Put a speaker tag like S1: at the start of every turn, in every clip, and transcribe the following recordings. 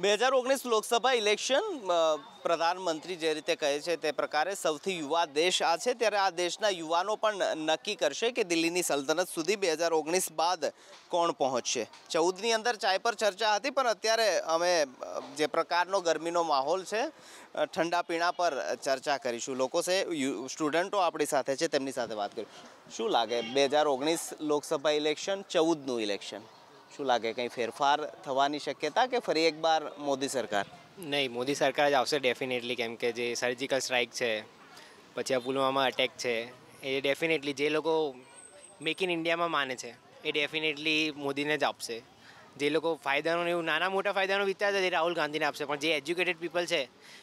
S1: 2019 Lok Sabha election પ્રધાનમંત્રી જે રીતે કહે છે તે પ્રકારે સૌથી યુવા દેશ આ છે, ત્યારે આ દેશના યુવાનો પણ નક્કી કરશે કે દિલ્હીની સલ્તનત સુધી 2019 બાદ કોણ પહોંચશે. 14ની અંદર ચાય પર ચર્ચા હતી, પણ અત્યારે અમે જે પ્રકારનો ગરમીનો માહોલ છે ઠંડા પીણા પર ચર્ચા કરીશું. લોકો છે, સ્ટુડન્ટો આપણી સાથે છે, તેમની સાથે વાત કરીશું. શું લાગે 2019 લોકસભા ઇલેક્શન, 14નું ઇલેક્શન, શું લાગે કંઈ ફેરફાર થવાની શક્યતા કે ફરી એકવાર મોદી સરકાર?
S2: નહીં, મોદી સરકાર જ આવશે ડેફિનેટલી, કેમ કે જે સર્જિકલ સ્ટ્રાઇક છે, પછી આ પુલવામા અટેક છે, એ ડેફિનેટલી જે લોકો મેક ઇન ઇન્ડિયામાં માને છે એ ડેફિનેટલી મોદીને જ આપશે. જે લોકો ફાયદાનો એવું નાના મોટા ફાયદાનો વિચારતા એ રાહુલ ગાંધીને આપશે, પણ જે એજ્યુકેટેડ પીપલ છે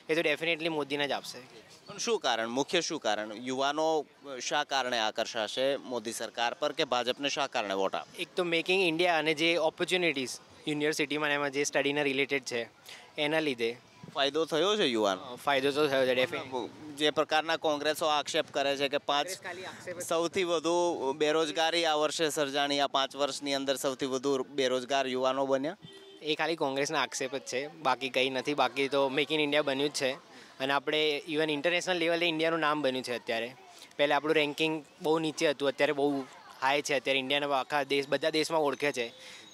S2: એ તો ડેફિનેટલી મોદીને જ આપશે.
S1: પણ શું કારણ, મુખ્ય શું કારણ, યુવાનો શા કારણે આકર્ષાશે મોદી સરકાર પર કે ભાજપને શા કારણે વોટ આપે?
S2: એક તો મેકિંગ ઇન્ડિયા અને જે ઓપોર્ચ્યુનિટીઝ યુનિવર્સિટીમાં એમાં જે સ્ટડીના રિલેટેડ છે એના લીધે
S1: ફાયદો થયો છે યુવાનો?
S2: ફાયદો તો થયો છે ડેફિનેટલી.
S1: જે પ્રકારના કોંગ્રેસો આક્ષેપ કરે છે કે સૌથી વધુ બેરોજગારી આ વર્ષે સર્જાણી, આ 5 વર્ષની અંદર સૌથી વધુ બેરોજગાર યુવાનો બન્યા,
S2: એ ખાલી કોંગ્રેસના આક્ષેપ જ છે, બાકી કંઈ નથી. બાકી તો મેક ઇન ઇન્ડિયા બન્યું જ છે અને આપણે ઇવન ઇન્ટરનેશનલ લેવલે ઇન્ડિયાનું નામ બન્યું છે અત્યારે. પહેલાં આપણું રેન્કિંગ બહુ નીચે હતું, અત્યારે બહુ હાઈ છે. અત્યારે ઇન્ડિયાના આખા બધા દેશમાં ઓળખે છે.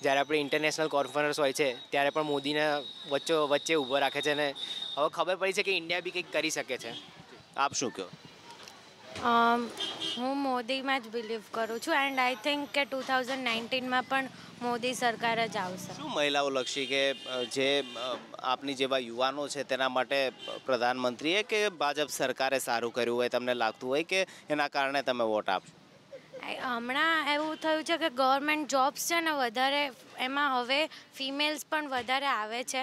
S2: જ્યારે આપણે ઇન્ટરનેશનલ કોન્ફરન્સ હોય છે ત્યારે પણ મોદીને વચ્ચે ઊભો રાખે છે અને હવે ખબર પડી છે કે ઇન્ડિયા બી કંઈક કરી શકે છે.
S1: આપ શું કહો?
S3: હું મોદીમાં જ બિલીવ કરું છું એન્ડ આઈ થિંક કે 2019માં પણ મોદી સરકાર જ આવશે.
S1: શું મહિલાઓ લક્ષી કે જે આપની જેવા યુવાનો છે તેના માટે પ્રધાનમંત્રીએ કે ભાજપ સરકારે સારું કર્યું હોય તમને લાગતું હોય કે એના કારણે તમે વોટ આપશો?
S3: હમણાં એવું થયું છે કે ગવર્મેન્ટ જોબ્સ છે ને વધારે, એમાં હવે ફિમેલ્સ પણ વધારે આવે છે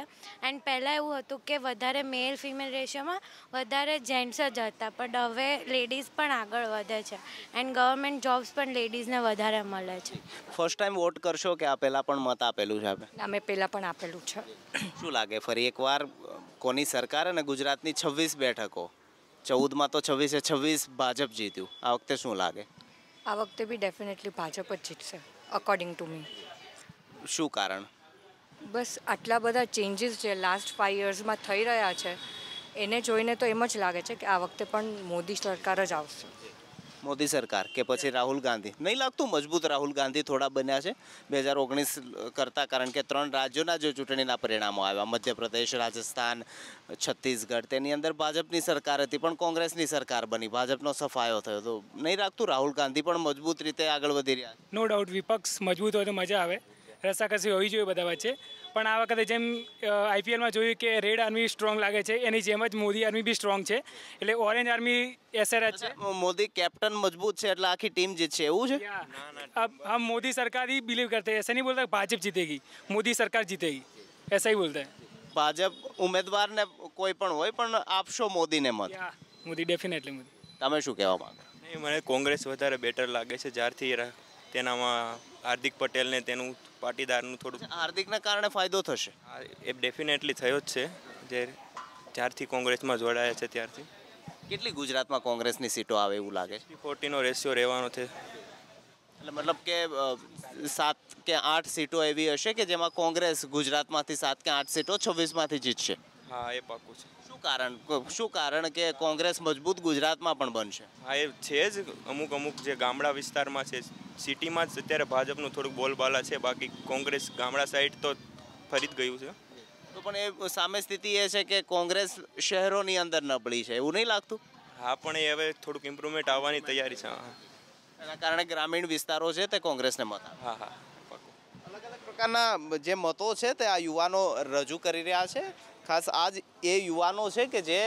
S3: એન્ડ પહેલાં એવું હતું કે વધારે મેલ ફિમેલ રેશિયોમાં વધારે જેન્ટ્સ જ હતા, પણ હવે લેડીઝ પણ આગળ વધે છે એન્ડ ગવર્મેન્ટ જોબ્સ પણ લેડીઝને વધારે મળે છે.
S1: ફર્સ્ટ ટાઈમ વોટ કરશો કે આ પહેલાં પણ મત આપેલું છે આપે?
S4: અમે પહેલાં પણ આપેલું છે.
S1: શું લાગે ફરી એકવાર કોની સરકાર? અને ગુજરાતની 26 બેઠકો, 14માં તો 26 ભાજપ જીત્યું, આ વખતે શું લાગે?
S4: આ વખતે બી ડેફિનેટલી ભાજપ જ જીતશે અકોર્ડિંગ ટુ મી.
S1: શું કારણ?
S4: બસ આટલા બધા ચેન્જીસ જે લાસ્ટ 5 યર્સમાં થઈ રહ્યા છે એને જોઈને તો એમ જ લાગે છે કે આ વખતે પણ મોદી સરકાર જ આવશે.
S1: મોદી સરકાર કે પછી રાહુલ ગાંધી? નહીં લાગતું મજબૂત રાહુલ ગાંધી થોડા બન્યા છે 2019 કરતાં? કારણ કે 3 રાજ્યોના જે ચૂંટણીના પરિણામો આવ્યા, મધ્યપ્રદેશ, રાજસ્થાન, છત્તીસગઢ, તેની અંદર ભાજપની સરકાર હતી પણ કોંગ્રેસની સરકાર બની, ભાજપનો સફાયો થયો. તો નહીં લાગતું રાહુલ ગાંધી પણ મજબૂત રીતે આગળ વધી રહ્યા?
S5: નો ડાઉટ વિપક્ષ મજબૂત હોય તો મજા આવે, રસાકસી હોવી જોઈએ બધા વચ્ચે. પણ આ વખતે જેમ આઈપીએલમાં જોયું કે રેડ આર્મી સ્ટ્રોંગ લાગે છે, એની જેમ જ મોદી આર્મી બી સ્ટ્રોંગ છે, એટલે ઓરેન્જ આર્મી એસઆરએચ છે.
S1: મોદી કેપ્ટન મજબૂત છે એટલે આખી ટીમ જીતશે એવું છે?
S5: हम मोदी सरकार ही बिलीव करते हैं, ऐसा नहीं बोलता भाजपा जीतेगी, मोदी सरकार जीतेगी, ऐसा ही बोलता है.
S1: ભાજપ ઉમેદવારને કોઈ પણ હોય પણ આપશો મોદીને મત?
S5: મોદી ડેફિનેટલી મોદી.
S1: તમે શું કહેવા માંગો?
S6: નહીં, મને કોંગ્રેસ વધારે બેટર લાગે છે, જ્યારથી તેનામાં હાર્દિક પટેલને તેનું પાટીદારનું થોડું.
S1: હાર્દિકના કારણે ફાયદો થશે?
S6: એ ડેફિનેટલી થયો જ છે, જ્યારથી કોંગ્રેસમાં જોડાયા છે ત્યારથી.
S1: કેટલી ગુજરાતમાં કોંગ્રેસની સીટો આવે એવું લાગે છે?
S6: 40નો રેશિયો રહેવાનો છે.
S1: એટલે મતલબ કે 7 કે 8 સીટો એવી હશે કે જેમાં કોંગ્રેસ ગુજરાતમાંથી 7 કે 8 સીટો 26માંથી જીતશે?
S6: હા, એ પાકું છે.
S1: શું કારણ કે કોંગ્રેસ મજબૂત ગુજરાતમાં પણ બનશે?
S6: હા, એ છે જ. અમુક જે ગામડા વિસ્તારમાં છે, સિટીમાં જ અત્યારે ભાજપનું થોડુંક બોલબાલા છે, બાકી કોંગ્રેસ ગામડા સાઈડ તો ફરી જ ગયું છે.
S1: તો પણ એ સામે સ્થિતિ એ છે કે કોંગ્રેસ શહેરોની અંદર નબળી છે, એવું નહીં લાગતું?
S6: હા, પણ એ હવે થોડુંક ઇમ્પ્રુવમેન્ટ આવવાની તૈયારી છે.
S1: એના કારણે ગ્રામીણ વિસ્તારો છે તે કોંગ્રેસને મત આપે.
S6: હા હા,
S1: અલગ અલગ પ્રકારના જે મતો છે તે આ યુવાનો રજૂ કરી રહ્યા છે. ખાસ આજ એ યુવાનો છે કે જે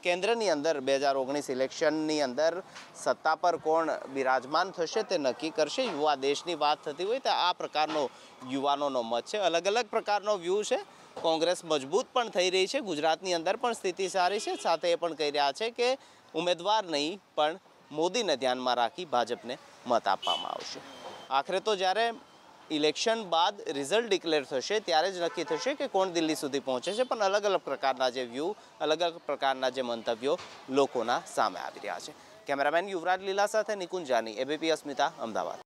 S1: કેન્દ્રની અંદર 2019 ઇલેક્શનની અંદર સત્તા પર કોણ બિરાજમાન થશે તે નક્કી કરશે. યુવા દેશની વાત થતી હોય તો આ પ્રકારનો યુવાનોનો મત છે. અલગ અલગ પ્રકારનો વ્યૂ છે. કોંગ્રેસ મજબૂત પણ થઈ રહી છે, ગુજરાતની અંદર પણ સ્થિતિ સારી છે. સાથે એ પણ કહી રહ્યા છે કે ઉમેદવાર નહીં પણ મોદીને ધ્યાનમાં રાખી ભાજપને મત આપવામાં આવશે. આખરે તો જ્યારે ઇલેક્શન બાદ રિઝલ્ટ ડિક્લેર થશે ત્યારે જ નક્કી થશે કે કોણ દિલ્હી સુધી પહોંચે છે. પણ અલગ અલગ પ્રકારના જે વ્યૂ, અલગ અલગ પ્રકારના જે મંતવ્યો લોકોના સામે આવી રહ્યા છે. કેમેરામેન યુવરાજ લીલા સાથે નિકુંજ જાની, એબીપી અસ્મિતા, અમદાવાદ.